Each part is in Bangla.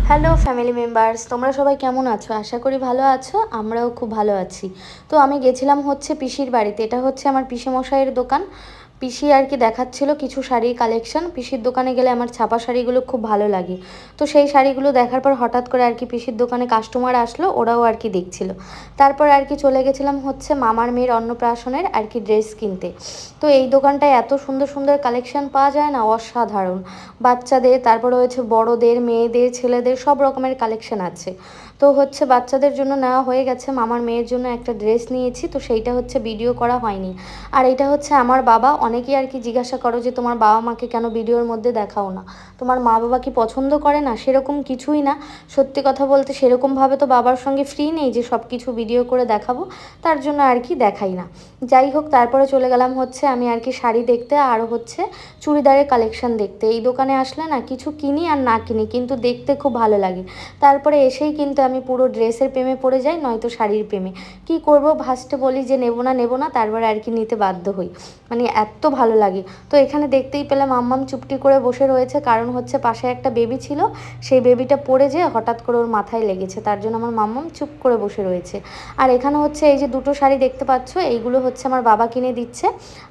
হ্যালো ফ্যামিলি মেম্বার্স, তোমরা সবাই কেমন আছো? আশা করি ভালো আছো। আমরাও খুব ভালো আছি। তো আমি গেছিলাম হচ্ছে পিসির বাড়িতে। এটা হচ্ছে আমার পিসেমশাইয়ের দোকান। পিসি আর কি দেখাচ্ছিল কিছু শাড়ির কালেকশন। পিসির দোকানে গেলে আমার ছাপা শাড়িগুলো খুব ভালো লাগে। তো সেই শাড়িগুলো দেখার পর হঠাৎ করে আর কি পিসির দোকানে কাস্টমার আসলো, ওরাও আর কি দেখছিল। তারপর আর কি চলে গেছিলাম হচ্ছে মামার মেয়ের অন্নপ্রাশনের আর কি ড্রেস কিনতে। তো এই দোকানটায় এত সুন্দর সুন্দর কালেকশন পাওয়া যায় না, অসাধারণ। বাচ্চাদের, তারপর হচ্ছে বড়দের, মেয়েদের, ছেলেদের সব রকমের কালেকশন আছে। তো হচ্ছে বাচ্চাদের জন্য নেওয়া হয়ে গেছে, মামার মেয়ের জন্য একটা ড্রেস নিয়েছি, তো সেইটা হচ্ছে ভিডিও করা হয়নি। আর এটা হচ্ছে আমার বাবা। অনেকেই আর কি জিজ্ঞাসা করো যে তোমার বাবা মাকে কেন ভিডিওর মধ্যে দেখাও না, তোমার মা বাবা কি পছন্দ করে না? সেরকম কিছুই না। সত্যি কথা বলতে সেরকমভাবে তো বাবার সঙ্গে ফ্রি নেই যে সব কিছু ভিডিও করে দেখাবো, তার জন্য আর কি দেখাই না। যাই হোক, তারপরে চলে গেলাম হচ্ছে আমি আর কি শাড়ি দেখতে, আর হচ্ছে চুড়িদারের কালেকশন দেখতে। এই দোকানে আসলে না কিছু কিনি আর না কিনি, কিন্তু দেখতে খুব ভালো লাগে। তারপরে এসেই কিন্তু আমি পুরো ড্রেসের প্রেমে পড়ে যাই, নয়তো শাড়ির প্রেমে। কি করব, ফার্স্টে বলি যে নেবো না নেবো না, তারপরে আর কি নিতে বাধ্য হই। মানে এত ভালো লাগে। তো এখানে দেখতেই পেলাম মাম্মাম চুপটি করে বসে রয়েছে, কারণ হচ্ছে পাশে একটা বেবি ছিল, সেই বেবিটা পড়ে যেয়ে হঠাৎ করে ওর মাথায় লেগেছে, তার জন্য আমার মাম্মাম চুপ করে বসে রয়েছে। আর এখানে হচ্ছে এই যে দুটো শাড়ি দেখতে পাচ্ছ, এইগুলো হচ্ছে আমার বাবা কিনে দিচ্ছে,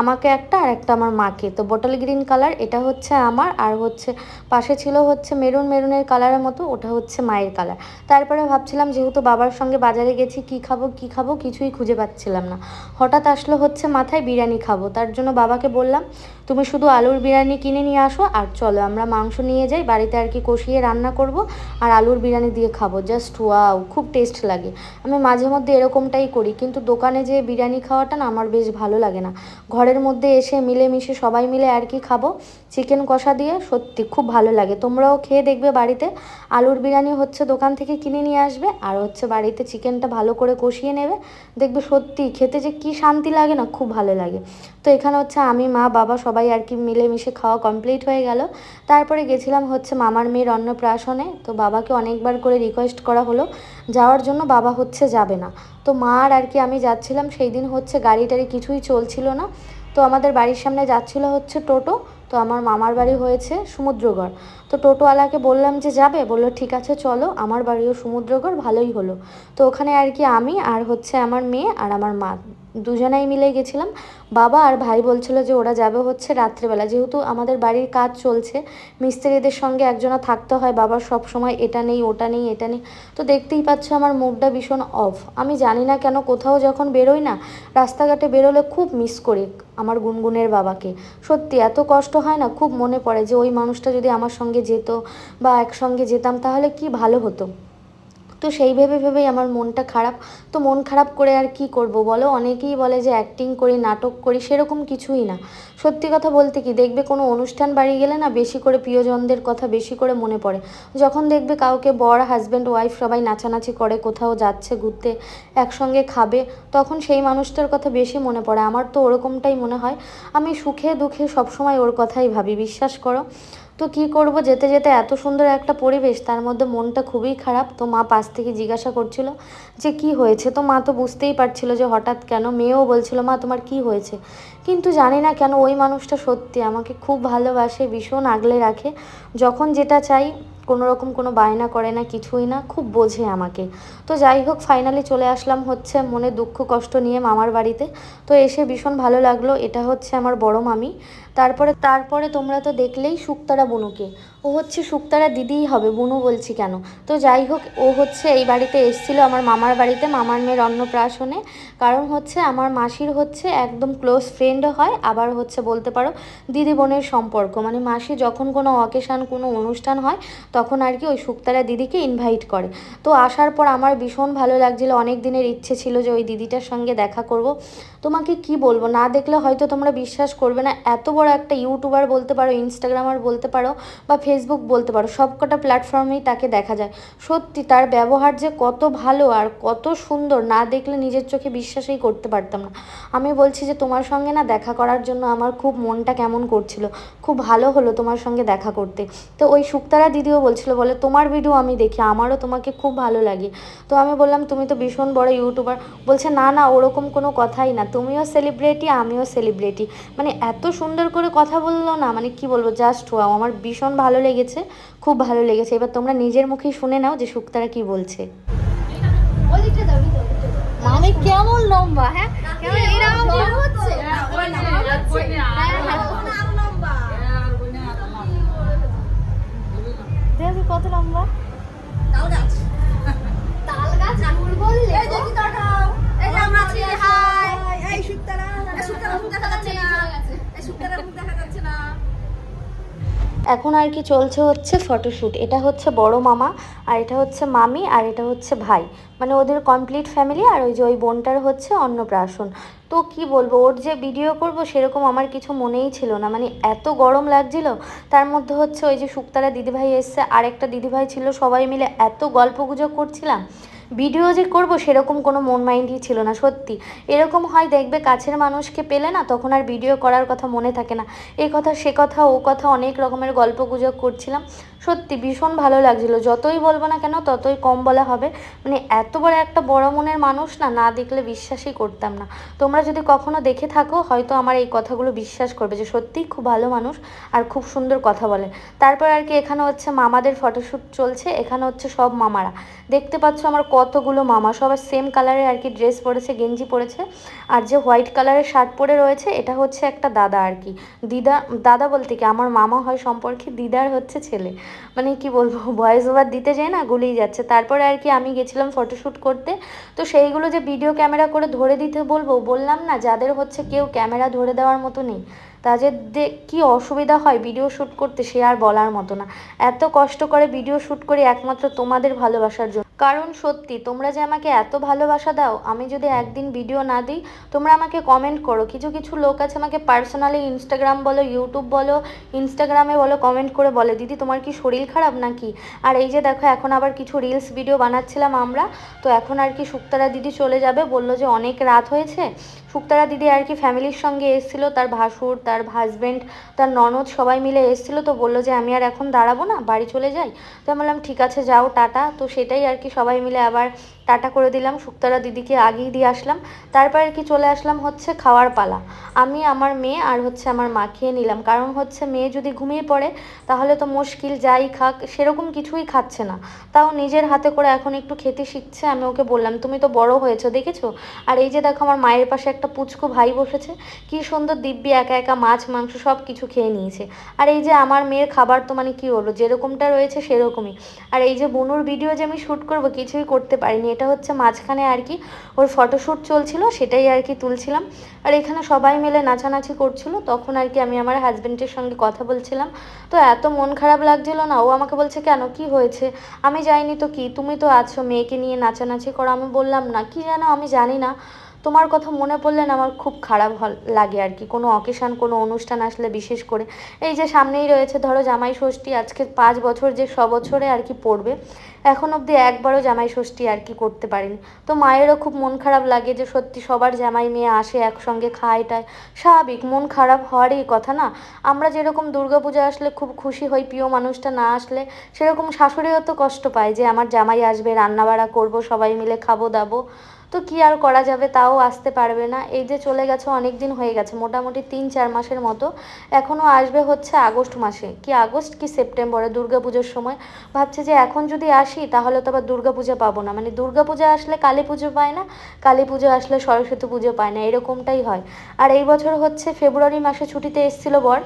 আমাকে একটা আর একটা আমার মাকে। তো বটল গ্রিন কালার এটা হচ্ছে আমার, আর হচ্ছে পাশে ছিল হচ্ছে মেরুন মেরুনের কালারের মতো, ওটা হচ্ছে মায়ের কালার। তারপরে ভাবছিলাম যেহেতু বাবার সঙ্গে বাজারে গেছি, কি খাবো কি খাবো কিছুই খুঁজে পাচ্ছিলাম না। হঠাৎ আসলো হচ্ছে মাথায় বিরিয়ানি খাবো, তার জন্য বাবাকে বললাম তুমি শুধু আলুর বিরিয়ানি কিনে নিয়ে আসো, আর চলো আমরা মাংস নিয়ে যাই বাড়িতে আর কি কষিয়ে রান্না করব, আর আলুর বিরিয়ানি দিয়ে খাবো। জাস্ট ওয়াও, খুব টেস্ট লাগে। আমি মাঝে মধ্যে এরকমটাই করি, কিন্তু দোকানে যে বিরিয়ানি খাওয়াটা না আমার বেশ ভালো লাগে না। ঘরের মধ্যে এসে মিলেমিশে সবাই মিলে আর কি খাবো, চিকেন কষা দিয়ে, সত্যি খুব ভালো লাগে। তোমরাও খেয়ে দেখবে বাড়িতে। আলুর বিরিয়ানি হচ্ছে দোকান থেকে কিনে নিয়ে আসবে, আর হচ্ছে বাড়িতে চিকেনটা ভালো করে কষিয়ে নেবে, দেখবে সত্যি খেতে যে কি শান্তি লাগে না, খুব ভালো লাগে। তো এখানে হচ্ছে আমি, মা, বাবা সবাই আর কি মিলেমিশে খাওয়া কমপ্লিট হয়ে গেল। তারপরে গেছিলাম হচ্ছে মামার মেয়ের অন্নপ্রাশনে। তো বাবাকে অনেকবার করে রিকোয়েস্ট করা হলো যাওয়ার জন্য, বাবা হচ্ছে যাবে না। তো মা আর কি আমি যাচ্ছিলাম। সেই দিন হচ্ছে গাড়ি টাড়ি কিছুই চলছিল না। তো আমাদের বাড়ির সামনে যাচ্ছিল হচ্ছে টোটো। তো আমার মামার বাড়ি হয়েছে সমুদ্রগড়। তো টোটোওয়ালাকে বললাম যে যাবে, বললো ঠিক আছে চলো, আমার বাড়িও সমুদ্রগড়, ভালোই হলো। তো ওখানে আর কি আমি আর হচ্ছে আমার মেয়ে আর আমার মা দুজনাই মিলে গেছিলাম। বাবা আর ভাই বলছিল যে ওরা যাবে হচ্ছে রাত্রেবেলা, যেহেতু আমাদের বাড়ির কাজ চলছে, মিস্ত্রিদের সঙ্গে একজনা থাকতে হয়। বাবার সব সময় এটা নেই ওটা নেই এটা নেই। তো দেখতেই পাচ্ছ আমার মুডটা ভীষণ অফ। আমি জানি না কেন কোথাও যখন বেরোই না, রাস্তাঘাটে বেরোলে খুব মিস করি আমার গুনগুনের বাবাকে। সত্যি এত কষ্ট হয় না, খুব মনে পড়ে যে ওই মানুষটা যদি আমার সঙ্গে যেত বা একসঙ্গে যেতাম তাহলে কি ভালো হতো। তো সেই ভেবে ভেবেই আমার মনটা খারাপ। তো মন খারাপ করে আর কি করব বলো? অনেকেই বলে যে অ্যাক্টিং করি, নাটক করি, সেরকম কিছুই না। সত্যি কথা বলতে কি, দেখবে কোনো অনুষ্ঠান বাড়ি গেলে না বেশি করে প্রিয়জনদের কথা বেশি করে মনে পড়ে। যখন দেখবে কাউকে বর, হাজব্যান্ড, ওয়াইফ সবাই নাচানাচি করে, কোথাও যাচ্ছে ঘুরতে, একসঙ্গে খাবে, তখন সেই মানুষটার কথা বেশি মনে পড়ে। আমার তো ওরকমটাই মনে হয়। আমি সুখে দুঃখে সবসময় ওর কথাই ভাবি, বিশ্বাস করো। তো কি করব, যেতে যেতে এত সুন্দর একটা পরিবেশ, তার মধ্যে মনটা খুবই খারাপ। তো মা পাশ থেকে জিজ্ঞাসা করছিল যে কি হয়েছে। তো মা তো বুঝতেই পারছিল যে হঠাৎ কেন। মেয়েও বলছিল মা তোমার কি হয়েছে। কিন্তু জানি না কেন ওই মানুষটা সত্যি আমাকে খুব ভালোবাসে, ভীষণ আগলে রাখে। যখন যেটা চাই কোনো রকম কোনো বায়না করে না, কিছুই না, খুব বোঝে আমাকে। তো যাই হোক, ফাইনালি চলে আসলাম হচ্ছে মনে দুঃখ কষ্ট নিয়ে মামার বাড়িতে। তো এসে ভীষণ ভালো লাগলো। এটা হচ্ছে আমার বড় মামি। তারপরে তারপরে তোমরা তো দেখলেই শুকতারা বুনুকে। ও হচ্ছে শুকতারা দিদিই হবে, বুনু বলছি কেন। তো যাই হোক, ও হচ্ছে এই বাড়িতে এসেছিল আমার মামার বাড়িতে, মামার মেয়ের অন্নপ্রাশনে। কারণ হচ্ছে আমার মাসির হচ্ছে একদম ক্লোজ ফ্রেন্ডও হয়, আবার হচ্ছে বলতে পারো দিদি বোনের সম্পর্ক। মানে মাসি যখন কোনো অকেশান, কোনো অনুষ্ঠান হয়, তখন আর কি ওই শুকতারা দিদিকে ইনভাইট করে। তো আসার পর আমার ভীষণ ভালো লাগছিলো। অনেক দিনের ইচ্ছে ছিল যে ওই দিদিটার সঙ্গে দেখা করব। তোমাকে কি বলবো, না দেখলে হয়তো তোমরা বিশ্বাস করবে না, এত বড় একটা ইউটিউবার বলতে পারো, ইনস্টাগ্রামার বলতে পারো, বা ফেসবুক বলতে পারো, সবকটা প্ল্যাটফর্মেই তাকে দেখা যায়। সত্যি তার ব্যবহার যে কত ভালো আর কত সুন্দর, না দেখলে নিজের চোখে বিশ্বাসই করতে পারতাম না। আমি বলছি যে তোমার সঙ্গে না দেখা করার জন্য আমার খুব মনটা কেমন করছিল, খুব ভালো হলো তোমার সঙ্গে দেখা করতে। তো ওই শুক্তারা দিদিও বলছিল, বলে তোমার ভিডিও আমি দেখি, আমারও তোমাকে খুব ভালো লাগে। তো আমি বললাম তুমি তো ভীষণ বড় ইউটিউবার। বলছে না না, ওরকম কোনো কথাই না, তুমিও সেলিব্রিটি আমিও সেলিব্রিটি। মানে এত সুন্দর করে কথা বললো না, মানে কি বলবো, জাস্ট ওয়াও, আমার ভীষণ ভালো লেগেছে, খুব ভালো লেগেছে। এবার তোমরা নিজের মুখেই শুনে নাও যে শুক্তারা কি বলছে। মানে কেমন লম্বা, হ্যাঁ কেমন এরকম হচ্ছে দেখি কত লম্বা। তাল গাছ, তাল গাছ আঙুর বললে এই দেখি তাকাও, এই যে আমরা আছি। হাই এই শুক্তারা, এই শুক্তারা মুখ দেখা যাচ্ছে না, এই শুক্তারা মুখ দেখা যাচ্ছে না। এখন আর কি চলছে হচ্ছে ফটোশ্যুট। এটা হচ্ছে বড় মামা, আর এটা হচ্ছে মামি, আর এটা হচ্ছে ভাই, মানে ওদের কমপ্লিট ফ্যামিলি। আর ওই যে ওই বোনটার হচ্ছে অন্নপ্রাশন। তো কি বলবো, ওর যে ভিডিও করব সেরকম আমার কিছু মনেই ছিল না, মানে এত গরম লাগছিল। তার মধ্যে হচ্ছে ওই যে শুক্তারা দিদিভাই এসছে, আর একটা দিদিভাই ছিল, সবাই মিলে এত গল্পগুজব করছিলাম। ভিডিও যে করব সেরকম কোনো মন মাইন্ডই ছিল না। সত্যি এরকম হয়, দেখবে কাছের মানুষকে পেলে না তখন আর ভিডিও করার কথা মনে থাকে না, এ কথা সে কথা ও কথা, অনেক রকমের গল্প গুজব করছিলাম। সত্যি ভীষণ ভালো লাগছিল, যতই বলবো না কেন ততই কম বলা হবে। মানে এত বড় একটা বড় মনের মানুষ না, না দেখলে বিশ্বাসই করতাম না। তোমরা যদি কখনো দেখে থাকো হয়তো আমার এই কথাগুলো বিশ্বাস করবে যে সত্যিই খুব ভালো মানুষ আর খুব সুন্দর কথা বলে। তারপর আর কি এখানে হচ্ছে মামাদের ফটোশ্যুট চলছে। এখানে হচ্ছে সব মামারা, দেখতে পাচ্ছ আমার কতগুলো মামা, সবার সেম কালারের আর কি ড্রেস পরেছে, গেঞ্জি পরেছে। আর যে হোয়াইট কালারের শার্ট পরে রয়েছে এটা হচ্ছে একটা দাদা আর কি, দিদা, দাদা বলতে কি আমার মামা হয় সম্পর্কে, দিদার হচ্ছে ছেলে। মানে কি বলবো, ভয়েস ওভার দিতে যাই না গুলিয়ে যাচ্ছে। তারপরে আর কি আমি গেছিলাম ফটোশ্যুট করতে। তো সেইগুলো যে ভিডিও ক্যামেরা করে ধরে দিতে বলবো, বললাম না যাদের হচ্ছে কেউ ক্যামেরা ধরে দেওয়ার মতো নেই, তাদের কি অসুবিধা হয় ভিডিও শ্যুট করতে সে আর বলার মতো না। এত কষ্ট করে ভিডিও শ্যুট করি একমাত্র তোমাদের ভালোবাসার জন্য। কারণ সত্যি তোমরা যে আমাকে এত ভালোবাসা দাও, আমি যদি একদিন ভিডিও না দিই তোমরা আমাকে কমেন্ট করো। কিছু কিছু লোক আছে আমাকে পার্সোনালি ইনস্টাগ্রাম বলো, ইউটিউব বলো, ইনস্টাগ্রামে বলো, কমেন্ট করে বলে দিদি তোমার কি শরীর খারাপ নাকি। আর এই যে দেখো এখন আবার কিছু রিলস ভিডিও বানাচ্ছিলাম আমরা। তো এখন আর কি শুক্তারা দিদি চলে যাবে, বললো যে অনেক রাত হয়েছে। শুক্তারা দিদি আর কি ফ্যামিলির সঙ্গে এসেছিলো, তার ভাসুর, তার হাজব্যান্ড, তার ননদ সবাই মিলে এসেছিলো। তো বললো যে আমি আর এখন দাঁড়াবো না, বাড়ি চলে যাই। তো আমি বললাম ঠিক আছে যাও, টাটা। তো সেটাই আর কি সবাই মিলে আবার টাটা করে দিলাম, শুক্তারা দিদিকে আগেই দিয়ে আসলাম। তারপর আর কি চলে আসলাম হচ্ছে খাওয়ার পালা। আমি, আমার মেয়ে আর হচ্ছে আমার মা খেয়ে নিলাম, কারণ হচ্ছে মেয়ে যদি ঘুমিয়ে পড়ে তাহলে তো মুশকিল, যাই খাক সেরকম কিছুই খাচ্ছে না, তাও নিজের হাতে করে এখন একটু খেতে শিখছে। আমি ওকে বললাম তুমি তো বড় হয়েছো দেখেছো। আর এই যে দেখো আমার মায়ের পাশে একটা পুচকু ভাই বসেছে, কি সুন্দর দিব্যি একা একা মাছ মাংস সব কিছু খেয়ে নিয়েছে। আর এই যে আমার মেয়ের খাবার তো মানে কি হলো, যেরকমটা রয়েছে সেরকমই। আর এই যে বনুর ভিডিও যে আমি শ্যুট করব কিছুই করতে পারিনি, এটা হচ্ছে মাঝখানে আর কি ওর ফটোশ্যুট চলছিল সেটাই আর কি তুলছিলাম। আর এখানে সবাই মিলে নাচানাচি করছিল, তখন আর কি আমি আমার হাজব্যান্ডের সঙ্গে কথা বলছিলাম। তো এত মন খারাপ লাগছিল না, ও আমাকে বলছে কেন কি হয়েছে, আমি যাইনি তো কি, তুমি তো আছো, মেয়েকে নিয়ে নাচানাচি করো। আমি বললাম না কি যেন আমি জানি না, তোমার কথা মনে পড়লে না আমার খুব খারাপ লাগে আর কি, কোনো অকেশান কোনো অনুষ্ঠান আসলে বিশেষ করে। এই যে সামনেই রয়েছে ধরো জামাই ষষ্ঠী, আজকে 5 বছর যে বছরে আর কি পড়বে, এখন অবধি একবারও জামাই ষষ্ঠী আর কি করতে পারিনি। তো মায়েরও খুব মন খারাপ লাগে যে সত্যি সবার জামাই মেয়ে আসে একসঙ্গে খায় টায়, স্বাভাবিক মন খারাপ হওয়ারই কথা না। আমরা যেরকম দুর্গাপূজা আসলে খুব খুশি হই প্রিয় মানুষটা না আসলে, সেরকম শাশুড়িও তো কষ্ট পায় যে আমার জামাই আসবে, রান্নাবাড়া করব, সবাই মিলে খাবো দাবো। তো কি আর করা যাবে, তাও আসতে পারবে না। এই যে চলে গেছে, অনেক দিন হয়ে গেছে, মোটামুটি 3-4 মাসের মতো। এখনও আসবে হচ্ছে আগস্ট মাসে, কি আগস্ট কি সেপ্টেম্বরে দুর্গাপুজোর সময়। ভাবছে যে এখন যদি আসি তাহলে তো আবার দুর্গাপূজা পাবো না, মানে দুর্গাপূজা আসলে কালী পুজো পায় না, কালী পুজো আসলে সরস্বতী পুজো পায় না, এরকমটাই হয়। আর এই বছর হচ্ছে ফেব্রুয়ারি মাসে ছুটিতে এসেছিল বর,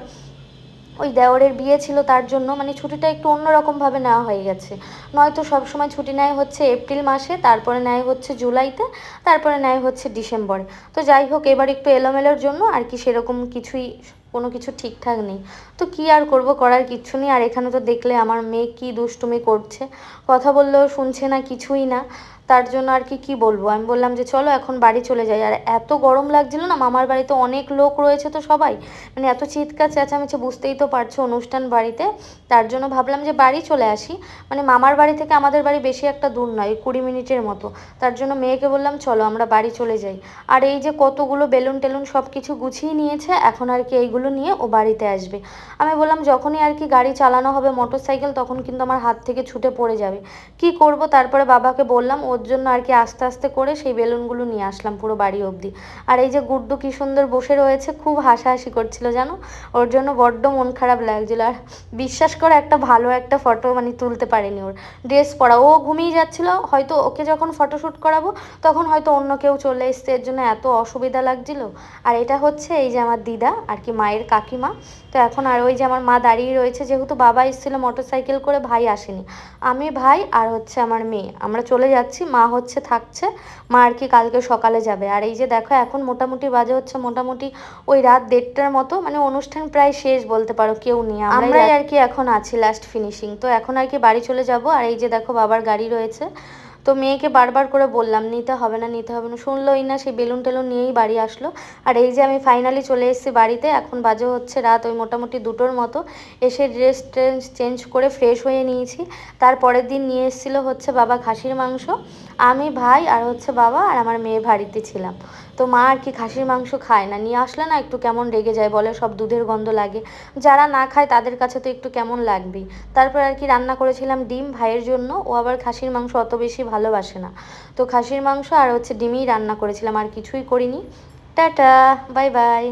ওই দেওরের বিয়ে ছিল তার জন্য, মানে ছুটিটা একটু অন্যরকমভাবে নেওয়া হয়ে গেছে। নয়তো সবসময় ছুটি নেয় হচ্ছে এপ্রিল মাসে, তারপরে নেয় হচ্ছে জুলাইতে, তারপরে নেয় হচ্ছে ডিসেম্বরে। তো যাই হোক এবার একটু এলোমেলোর জন্য আর কি সেরকম কিছুই, কোনো কিছু ঠিকঠাক নেই। তো কি আর করব, করার কিচ্ছু নেই। আর এখানে তো দেখলে আমার মেয়ে কি দুষ্টুমি করছে, কথা বললেও শুনছে না, কিছুই না। তার জন্য আর কি বলবো, আমি বললাম যে চলো এখন বাড়ি চলে যাই। আর এত গরম লাগছিল না, মামার বাড়িতে অনেক লোক রয়েছে তো সবাই মানে এত চিৎকার চেঁচামেচি, বুঝতেই তো পারছো অনুষ্ঠান বাড়িতে, তার জন্য ভাবলাম যে বাড়ি চলে আসি। মানে মামার বাড়ি থেকে আমাদের বাড়ি বেশি একটা দূর নয়, 20 মিনিটের মতো। তার জন্য মেয়েকে বললাম চলো আমরা বাড়ি চলে যাই। আর এই যে কতগুলো বেলুন টেলুন সব কিছু গুছিয়ে নিয়েছে, এখন আর কি এইগুলো নিয়ে ও বাড়িতে আসবে। আমি বললাম যখনই আর কি গাড়ি চালানো হবে মোটর সাইকেল, তখন কিন্তু আমার হাত থেকে ছুটে পড়ে যাবে, কি করব। তারপরে বাবাকে বললাম, ওর জন্য আর কি আস্তে আস্তে করে সেই বেলুনগুলো নিয়ে আসলাম পুরো বাড়ি অবধি। আর এই যে গুড্ডু কি সুন্দর বসে রয়েছে, খুব হাসাহাসি করছিল জানো, ওর জন্য বড্ড মন খারাপ লাগছিল। আর বিশ্বাস করে একটা ভালো একটা ফটো মানে তুলতে পারেনি, ওর ড্রেস পরা, ও ঘুমিয়ে যাচ্ছিল, হয়তো ওকে যখন ফটোশ্যুট করাবো তখন হয়তো অন্য কেউ চলে এসছে, এর জন্য এত অসুবিধা লাগছিল। আর এটা হচ্ছে এই যে আমার দিদা আর কি মায়ের কাকিমা। তো এখন আর ওই যে আমার মা দাঁড়িয়ে রয়েছে, যেহেতু বাবা এসেছিলো মোটর সাইকেল করে, ভাই আসেনি, আমি ভাই আর হচ্ছে আমার মেয়ে আমরা চলে যাচ্ছি, মা হচ্ছে থাকছে, মা আর কি কালকে সকালে যাবে। আর এই যে দেখো এখন মোটামুটি বাজে হচ্ছে মোটামুটি ওই রাত 1:30টার মতো, মানে অনুষ্ঠান প্রায় শেষ বলতে পারো, কেউ নেই, আমরাই আর কি এখন আছি লাস্ট ফিনিশিং। তো এখন আর কি বাড়ি চলে যাব। আর এই যে দেখো বাবার গাড়ি রয়েছে, তো মেয়েকে বারবার করে বললাম নিতে হবে না নিতে হবে না, শুনলোই না, সেই বেলুন টেলুন নিয়েই বাড়ি আসলো। আর এই যে আমি ফাইনালি চলে এসেছি বাড়িতে, এখন বাজে হচ্ছে রাত ওই মোটামুটি 2টোর মতো। এসে ড্রেস ট্রেস চেঞ্জ করে ফ্রেশ হয়ে নিয়েছি। তারপরের দিন নিয়ে এসেছিলো হচ্ছে বাবা খাসির মাংস, আমি ভাই আর হচ্ছে বাবা আর আমার মেয়ে বাড়িতে ছিলাম। তো মা আর কি খাসির মাংস খায় না, নিয়ে আসলে না একটু কেমন রেগে যায়, বলে সব দুধের গন্ধ লাগে, যারা না খায় তাদের কাছে তো একটু কেমন লাগবেই। তারপর আর কি রান্না করেছিলাম ডিম ভাইয়ের জন্য, ও আবার খাসির মাংস অত বেশি ভালোবাসে না, তো খাসির মাংস আর হচ্ছে ডিমই রান্না করেছিলাম, আর কিছুই করিনি। Tata, bye bye.